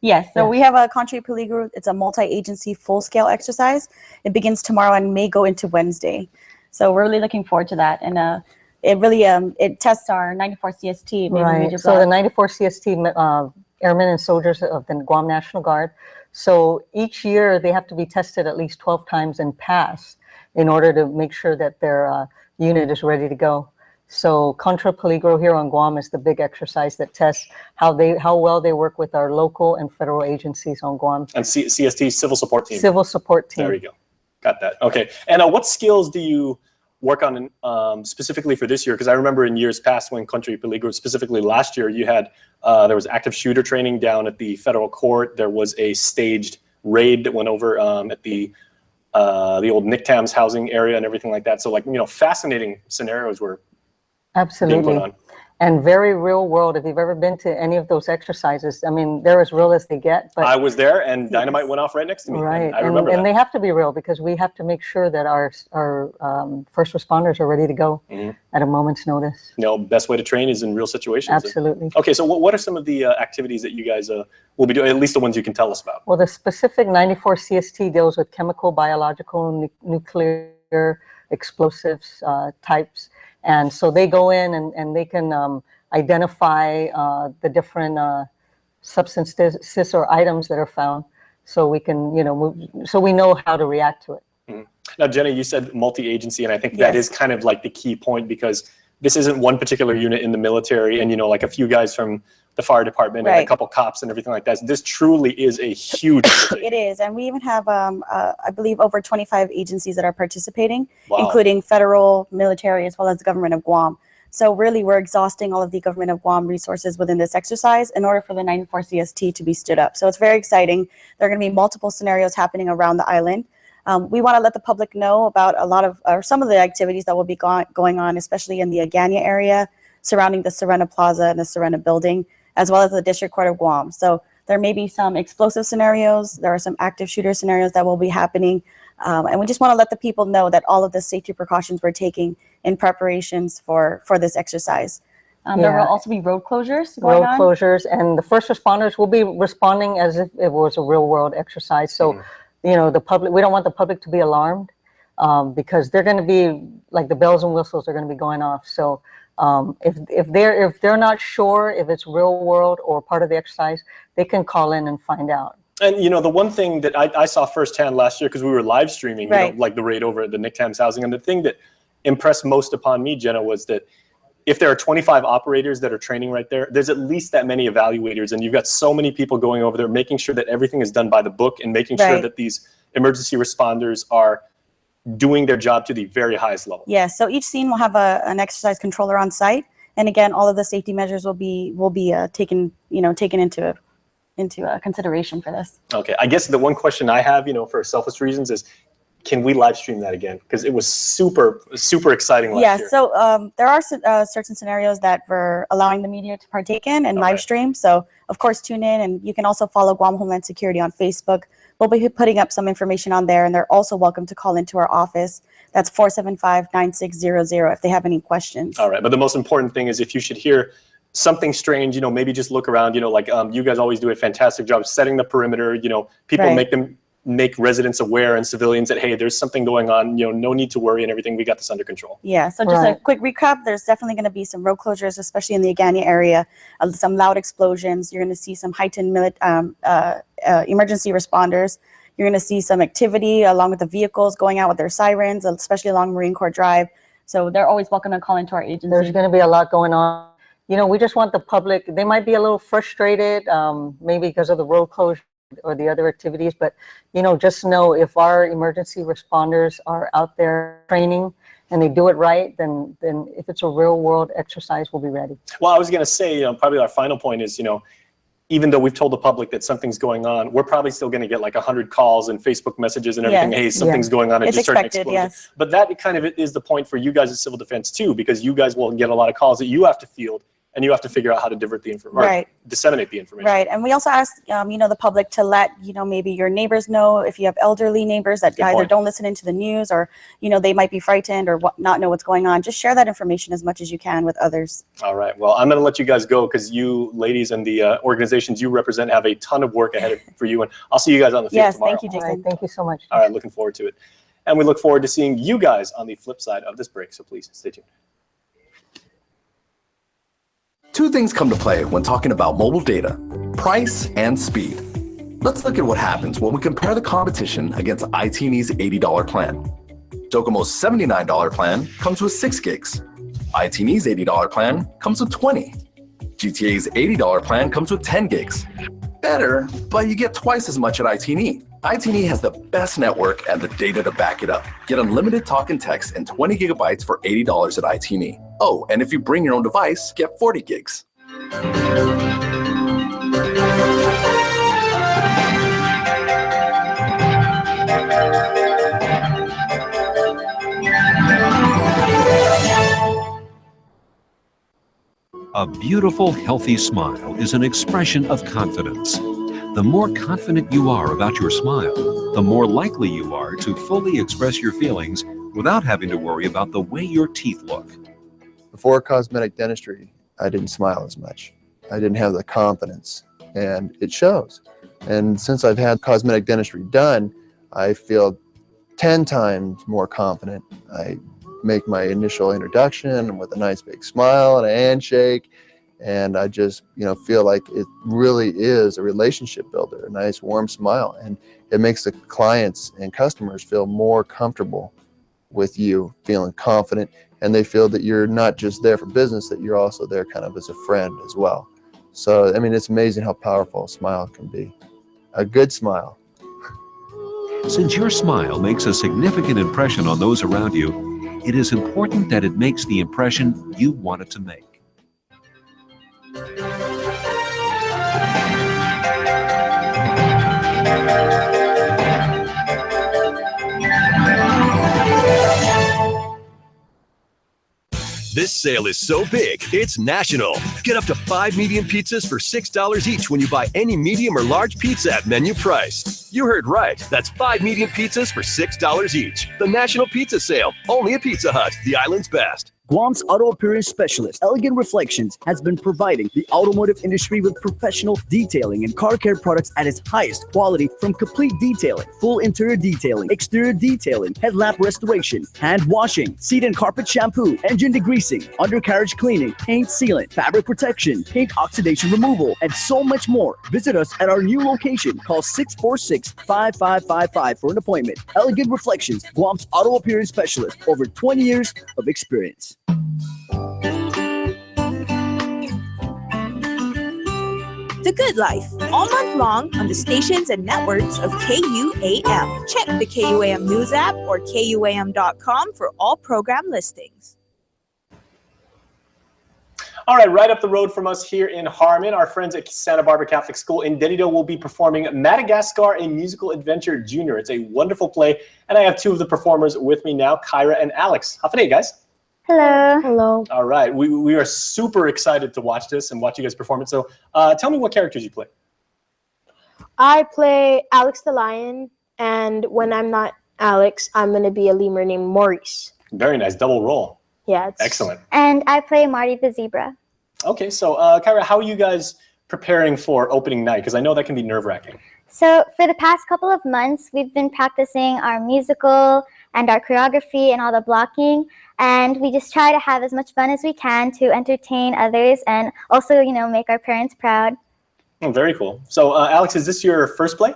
S17: Yes, so we have a Contra y Peligro. It's a multi-agency full-scale exercise. It begins tomorrow and may go into Wednesday. So we're really looking forward to that. And it really it tests our 94 CST.
S4: Right, so the 94 CST airmen and soldiers of the Guam National Guard. So each year they have to be tested at least 12 times and pass in order to make sure that their unit is ready to go. So Contra Peligro here on Guam is the big exercise that tests how well they work with our local and federal agencies on Guam.
S2: And CST, Civil Support Team.
S4: Civil Support Team.
S2: There you go. Got that. Okay. And what skills do you work on specifically for this year? Because I remember in years past when Contra y Peligro, specifically last year, you had there was active shooter training down at the federal court. There was a staged raid that went over at the old Nick Tam's housing area and everything like that. So like, fascinating scenarios were
S4: absolutely
S2: being put on.
S4: And very real world. If you've ever been to any of those exercises, I mean, they're as real as they get. But
S2: I was there, and dynamite went off right next to me.
S4: Right,
S2: I remember
S4: and they have to be real because we have to make sure that our first responders are ready to go at a moment's notice.
S2: Best way to train is in real situations.
S4: Absolutely.
S2: Okay, so what are some of the activities that you guys will be doing, at least the ones you can tell us about?
S4: Well, the specific 94 CST deals with chemical, biological, nuclear, explosives types. And so they go in and they can identify the different substances or items that are found, so we can, so we know how to react to it.
S2: Now, Jenny, you said multi-agency, and I think that is kind of like the key point because this isn't one particular unit in the military and, like a few guys from the fire department and a couple cops and everything like that. This truly is a huge
S17: It is, and we even have, I believe, over 25 agencies that are participating, including federal, military, as well as the government of Guam. So really, we're exhausting all of the government of Guam resources within this exercise in order for the 94 CST to be stood up. So it's very exciting. There are going to be multiple scenarios happening around the island. We want to let the public know about some of the activities that will be going on, especially in the Agana area, surrounding the Serena Plaza and the Serena building, as well as the District Court of Guam. So there may be some explosive scenarios. There are some active shooter scenarios that will be happening. And we just want to let the people know that all of the safety precautions we're taking in preparations for this exercise. There will also be road closures going on.
S4: Road closures, and the first responders will be responding as if it was a real world exercise. So, the public, we don't want the public to be alarmed because they're going to be like the bells and whistles are going to be going off. So if they're not sure if it's real world or part of the exercise, they can call in and find out.
S2: And the one thing that I saw firsthand last year, because we were live streaming, like the raid over at the Nick Tam's housing, and the thing that impressed most upon me, Jenna, was that if there are 25 operators that are training right there, there's at least that many evaluators, and you've got so many people going over there, making sure that everything is done by the book and making sure that these emergency responders are doing their job to the very highest level.
S17: Yes, so each scene will have an exercise controller on site, and again, all of the safety measures will be taken into consideration for this.
S2: Okay, I guess the one question I have, for selfish reasons, is can we live stream that again? Because it was super, super exciting last year.
S17: Yeah, so there are certain scenarios that we're allowing the media to partake in and live stream. So of course, tune in, and you can also follow Guam Homeland Security on Facebook. We'll be putting up some information on there, and they're also welcome to call into our office. That's 475-9600 if they have any questions.
S2: All right, but the most important thing is if you should hear something strange, maybe just look around, like you guys always do a fantastic job setting the perimeter, people make residents aware and civilians that, hey, there's something going on, no need to worry and everything. We got this under control.
S17: Yeah, so just a quick recap. There's definitely going to be some road closures, especially in the Agana area, some loud explosions. You're going to see some heightened emergency responders. You're going to see some activity along with the vehicles going out with their sirens, especially along Marine Corps Drive. So they're always welcome to call into our agency.
S4: There's going to be a lot going on. We just want the public, they might be a little frustrated, maybe because of the road closure or the other activities, but just know if our emergency responders are out there training and they do it right, then if it's a real world exercise, we'll be ready.
S2: Well, I was going to say, probably our final point is, even though we've told the public that something's going on, we're probably still going to get like 100 calls and Facebook messages and everything.
S17: Yes.
S2: Hey, something's going on.
S17: It's
S2: just started
S17: expected,
S2: exploding.
S17: yes.
S2: But that kind of is the point for you guys as civil defense too, because you guys will get a lot of calls that you have to field, and you have to figure out how to divert the information,
S17: Right.
S2: disseminate the information.
S17: Right, and we also ask, the public to let, maybe your neighbors know if you have elderly neighbors that
S2: Good
S17: either
S2: point.
S17: don't listen into the news or, they might be frightened or not know what's going on. Just share that information as much as you can with others.
S2: All right. Well, I'm going to let you guys go because you ladies and the organizations you represent have a ton of work ahead for you. And I'll see you guys on the field
S17: Yes,
S2: tomorrow.
S17: thank you, Jason.
S4: All right, thank you so much.
S2: All right. Looking forward to it. And we look forward to seeing you guys on the flip side of this break. So please stay tuned.
S18: Two things come to play when talking about mobile data: price and speed. Let's look at what happens when we compare the competition against IT&E's $80 plan. Docomo's $79 plan comes with 6 gigs. IT&E's $80 plan comes with 20. GTA's $80 plan comes with 10 gigs. Better, but you get twice as much at IT&E. IT&E has the best network and the data to back it up. Get unlimited talk and text and 20 gigabytes for $80 at IT&E. Oh, and if you bring your own device, get 40 gigs.
S14: A beautiful, healthy smile is an expression of confidence. The more confident you are about your smile, the more likely you are to fully express your feelings without having to worry about the way your teeth look.
S19: Before cosmetic dentistry, I didn't smile as much. I didn't have the confidence, and it shows. And since I've had cosmetic dentistry done, I feel 10 times more confident. I make my initial introduction with a nice big smile and a handshake, and I just feel like it really is a relationship builder, a nice warm smile, and it makes the clients and customers feel more comfortable with you, feeling confident, and they feel that you're not just there for business, that you're also there kind of as a friend as well. So I mean, it's amazing how powerful a smile can be. A good smile.
S14: Since your smile makes a significant impression on those around you, it is important that it makes the impression you want it to make.
S8: This sale is so big, it's national. Get up to 5 medium pizzas for $6 each when you buy any medium or large pizza at menu price. You heard right. That's 5 medium pizzas for $6 each. The National Pizza Sale, only at Pizza Hut, the island's best.
S20: Guam's auto appearance specialist, Elegant Reflections, has been providing the automotive industry with professional detailing and car care products at its highest quality, from complete detailing, full interior detailing, exterior detailing, headlamp restoration, hand washing, seat and carpet shampoo, engine degreasing, undercarriage cleaning, paint sealant, fabric protection, paint oxidation removal, and so much more. Visit us at our new location. Call 646-5555 for an appointment. Elegant Reflections, Guam's auto appearance specialist, over 20 years of experience.
S21: The Good Life, all month long on the stations and networks of KUAM. Check the KUAM News app or KUAM.com for all program listings.
S2: All right, right up the road from us here in Harmon, our friends at Santa Barbara Catholic School in Dennyville will be performing Madagascar, a Musical Adventure Junior. It's a wonderful play, and I have two of the performers with me now, Kyra and Alex. How's guys?
S22: Hello. Hello.
S2: All right, we are super excited to watch this and watch you guys perform it. So tell me what characters you play.
S22: I play Alex the Lion, and when I'm not Alex, I'm going to be a lemur named Maurice.
S2: Very nice, double role.
S22: Yeah.
S2: Excellent.
S22: And I play Marty the Zebra.
S2: Okay, so Kyra, how are you guys preparing for opening night? Because I know that can be nerve-wracking.
S22: So for the past couple of months, we've been practicing our musical and our choreography and all the blocking. And we just try to have as much fun as we can to entertain others and also, make our parents proud.
S2: Oh, very cool. So, Alex, is this your first play?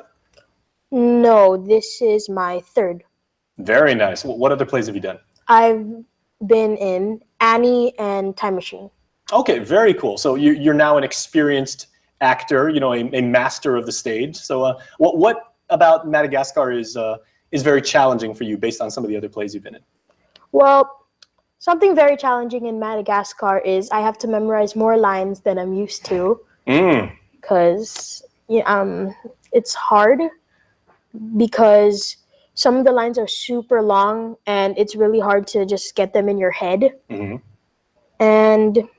S22: No, this is my third.
S2: Very nice. What other plays have you done?
S22: I've been in Annie and Time Machine.
S2: Okay, very cool. So you're now an experienced actor, a master of the stage. So what about Madagascar is very challenging for you based on some of the other plays you've been in?
S22: Well, something very challenging in Madagascar is I have to memorize more lines than I'm used to.
S5: because it's hard because some of the lines are super long and it's really hard to just get them in your head.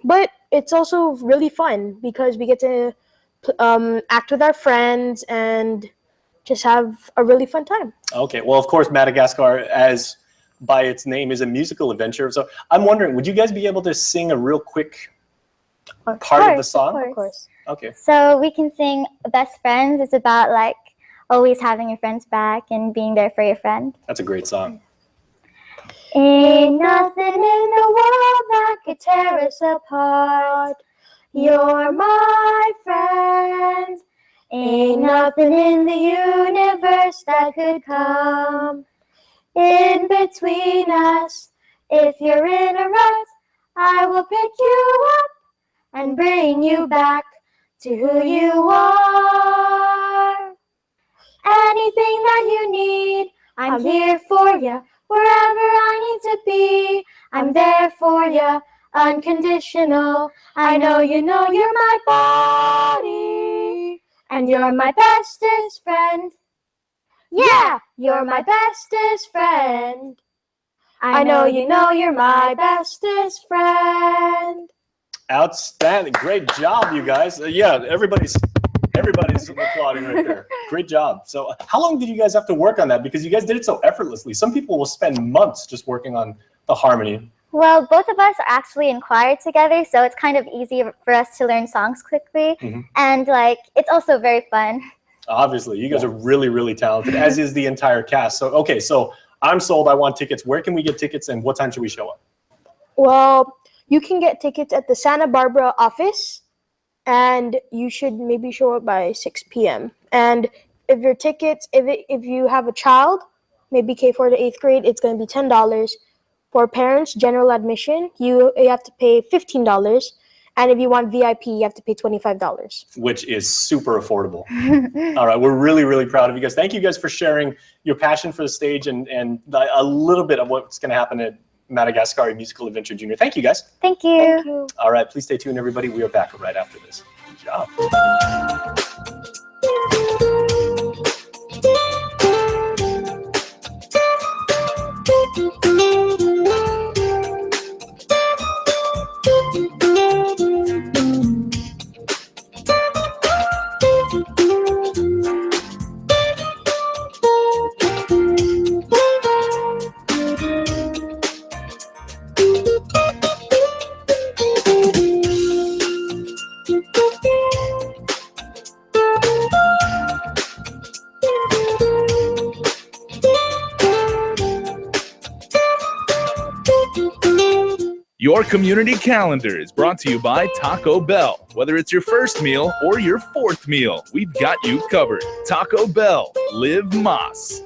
S5: But it's also really fun because we get to act with our friends and just have a really fun time.
S2: Okay, well, of course, Madagascar, as by its name, is a musical adventure. So I'm wondering, would you guys be able to sing a real quick part of the song?
S22: Of course.
S2: Okay.
S22: So we can sing Best Friends. It's about like always having your friends back and being there for your friend.
S2: That's a great song.
S22: Ain't nothing in the world that could tear us apart. You're my friend. Ain't nothing in the universe that could come in between us. If you're in a rut, I will pick you up and bring you back to who you are. Anything that you need, I'm here for you. Wherever I need to be, I'm there for you. Unconditional. I know you're my body, and you're my bestest friend. Yeah, you're my bestest friend. I know you're my bestest friend.
S2: Outstanding. Great job, you guys. Yeah, everybody's applauding right there. Great job. So how long did you guys have to work on that? Because you guys did it so effortlessly. Some people will spend months just working on the harmony.
S22: Well, both of us are actually in choir together, so it's kind of easy for us to learn songs quickly. And like, it's also very fun.
S2: Obviously, you guys are really, really talented, as is the entire cast. So, okay, so I'm sold. I want tickets. Where can we get tickets, and what time should we show up?
S5: Well, you can get tickets at the Santa Barbara office, and you should maybe show up by 6 p.m. And if your tickets, if you have a child, maybe K4 to 8th grade, it's going to be $10. For parents, general admission, you have to pay $15. And if you want VIP, you have to pay $25.
S2: Which is super affordable. All right, we're really, really proud of you guys. Thank you guys for sharing your passion for the stage and a little bit of what's going to happen at Madagascar Musical Adventure Junior. Thank you, guys.
S22: Thank you. Thank you.
S2: All right, please stay tuned, everybody. We are back right after this. Good job.
S1: Your community calendar is brought to you by Taco Bell. Whether it's your first meal or your fourth meal, we've got you covered. Taco Bell, live Más.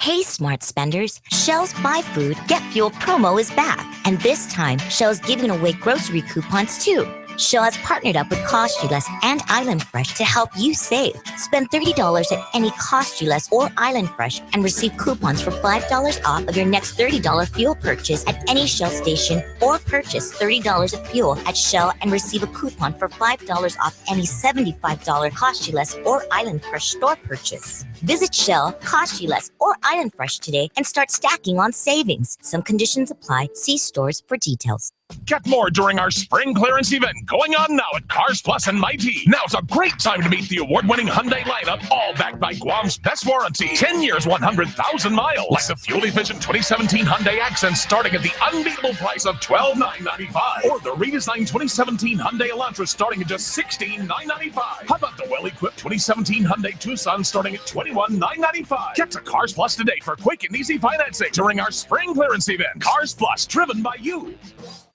S6: Hey, smart spenders. Shell's Buy Food, Get Fuel promo is back. And this time, Shell's giving away grocery coupons too. Shell has partnered up with Cost You Less and Island Fresh to help you save. Spend $30 at any Cost You Less or Island Fresh and receive coupons for $5 off of your next $30 fuel purchase at any Shell station, or purchase $30 of fuel at Shell and receive a coupon for $5 off any $75 Cost You Less or Island Fresh store purchase. Visit Shell, Cost You Less, or Island Fresh today and start stacking on savings. Some conditions apply. See stores for details.
S23: Get more during our spring clearance event going on now at Cars Plus and Mighty. Now's a great time to meet the award-winning Hyundai lineup, all backed by Guam's best warranty. 10 years, 100,000 miles. Like the fuel-efficient 2017 Hyundai Accent starting at the unbeatable price of $12,995. Or the redesigned 2017 Hyundai Elantra starting at just $16,995. How about the well-equipped 2017 Hyundai Tucson starting at $21,995? Get to Cars Plus today for quick and easy financing during our spring clearance event. Cars Plus, driven by you.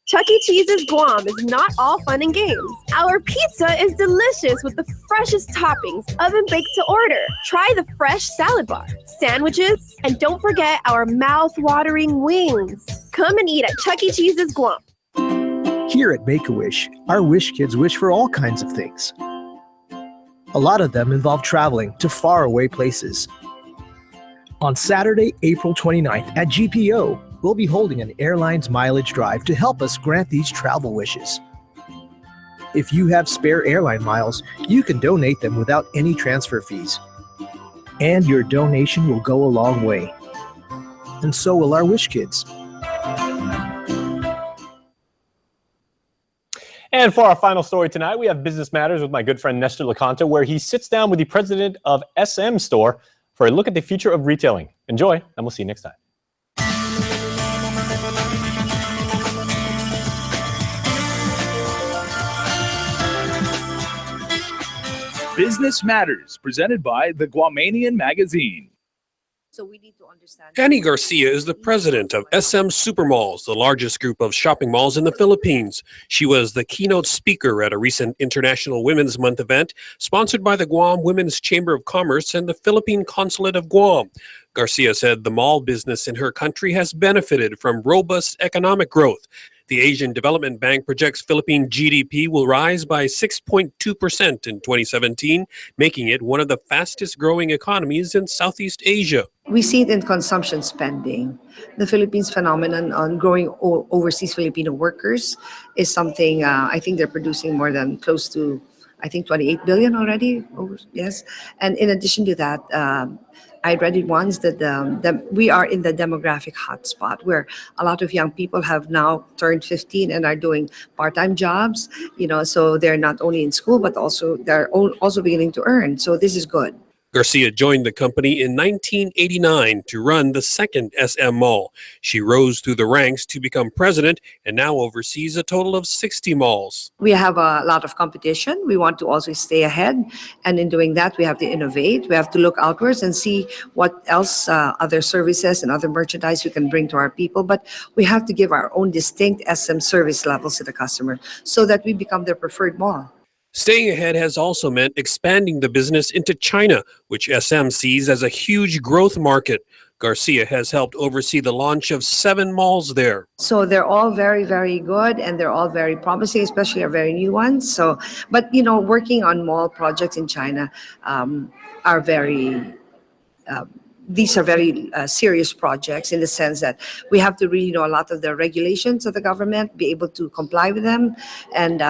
S7: Chuck E. Cheese's Guam is not all fun and games. Our pizza is delicious with the freshest toppings, oven-baked to order. Try the fresh salad bar, sandwiches, and don't forget our mouth-watering wings. Come and eat at Chuck E. Cheese's Guam.
S24: Here at Make-A-Wish, our Wish Kids wish for all kinds of things. A lot of them involve traveling to faraway places. On Saturday, April 29th at GPO, we'll be holding an airlines mileage drive to help us grant these travel wishes. If you have spare airline miles, you can donate them without any transfer fees. And your donation will go a long way. And so will our Wish Kids.
S2: And for our final story tonight, we have Business Matters with my good friend Nestor Lecanto, where he sits down with the president of SM Store for a look at the future of retailing. Enjoy, and we'll see you next time.
S1: Business Matters, presented by the Guamanian Magazine.
S9: So we need to understand.
S10: Annie Garcia is the president of SM Supermalls, the largest group of shopping malls in the Philippines. She was the keynote speaker at a recent International Women's Month event sponsored by the Guam Women's Chamber of Commerce and the Philippine Consulate of Guam. Garcia said the mall business in her country has benefited from robust economic growth. The Asian Development Bank projects Philippine GDP will rise by 6.2% in 2017, making it one of the fastest growing economies in Southeast Asia.
S9: We see it in consumption spending. The Philippines phenomenon on growing overseas Filipino workers is something, I think they're producing more than close to, I think 28 billion already. Yes. And in addition to that, I read it once that we are in the demographic hotspot where a lot of young people have now turned 15 and are doing part-time jobs, so they're not only in school, but also they're also beginning to earn. So this is good.
S10: Garcia joined the company in 1989 to run the second SM Mall. She rose through the ranks to become president and now oversees a total of 60 malls.
S9: We have a lot of competition. We want to also stay ahead. And in doing that, we have to innovate. We have to look outwards and see what else other services and other merchandise we can bring to our people. But we have to give our own distinct SM service levels to the customer so that we become their preferred mall.
S10: Staying ahead has also meant expanding the business into China, which SM sees as a huge growth market. Garcia has helped oversee the launch of 7 malls there.
S9: So they're all very, very good, and they're all very promising, especially our very new ones. So, but working on mall projects in China are very. These are very serious projects in the sense that we have to really know a lot of the regulations of the government, be able to comply with them, and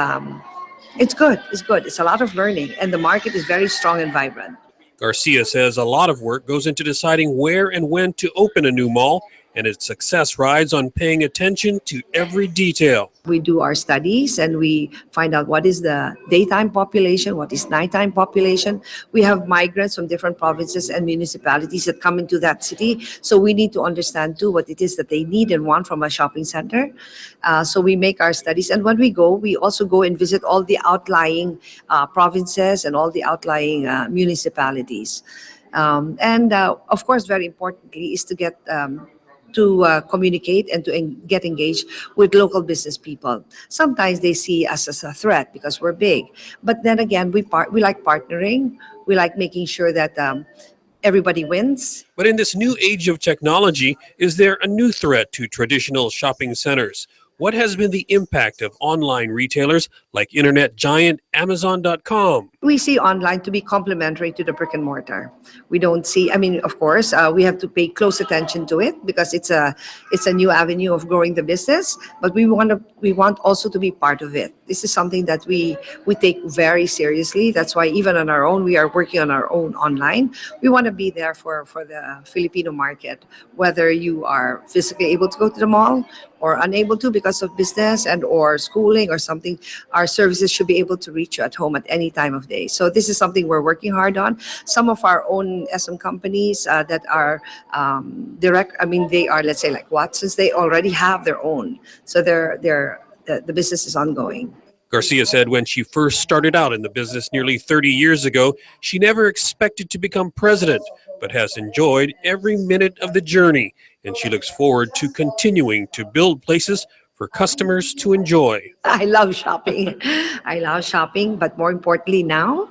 S9: it's good. It's good. It's a lot of learning, and the market is very strong and vibrant.
S10: Garcia says a lot of work goes into deciding where and when to open a new mall, and its success rides on paying attention to every detail.
S9: We do our studies and we find out what is the daytime population, what is nighttime population. We have migrants from different provinces and municipalities that come into that city. So we need to understand too what it is that they need and want from a shopping center. So we make our studies. And when we go, we also go and visit all the outlying provinces and all the outlying municipalities. And of course, very importantly, is to get to communicate and to get engaged with local business people. Sometimes they see us as a threat because we're big. But then again, we like partnering. We like making sure that everybody wins.
S10: But in this new age of technology, is there a new threat to traditional shopping centers? What has been the impact of online retailers like internet giant Amazon.com?
S9: We see online to be complementary to the brick and mortar. We don't see, of course, we have to pay close attention to it because it's a new avenue of growing the business, but we want also to be part of it. This is something that we take very seriously. That's why even on our own, we are working on our own online. We want to be there for the Filipino market, whether you are physically able to go to the mall or unable to because of business and or schooling or something. Our services should be able to reach you at home at any time of day. So this is something we're working hard on. Some of our own SM companies that are direct, they are, let's say like Watson's, they already have their own. So the business is ongoing.
S10: Garcia said when she first started out in the business nearly 30 years ago, she never expected to become president, but has enjoyed every minute of the journey. And she looks forward to continuing to build places for customers to enjoy.
S9: I love shopping. But more importantly now,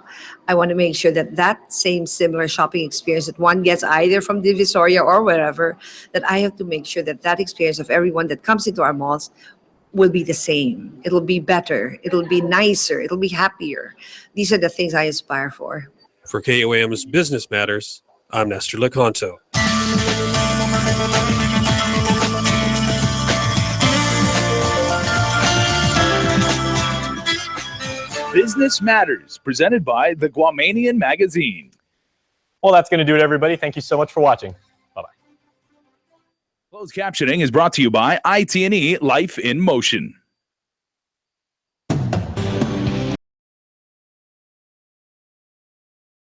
S9: I want to make sure that same similar shopping experience that one gets either from Divisoria or wherever, that I have to make sure that experience of everyone that comes into our malls will be the same. It'll be better. It'll be nicer. It'll be happier. These are the things I aspire for.
S10: For KUAM's Business Matters, I'm Nestor Lecanto.
S1: Business Matters, presented by the Guamanian Magazine.
S2: Well, that's going to do it, everybody. Thank you so much for watching. Bye-bye.
S1: Closed captioning is brought to you by IT&E Life in Motion.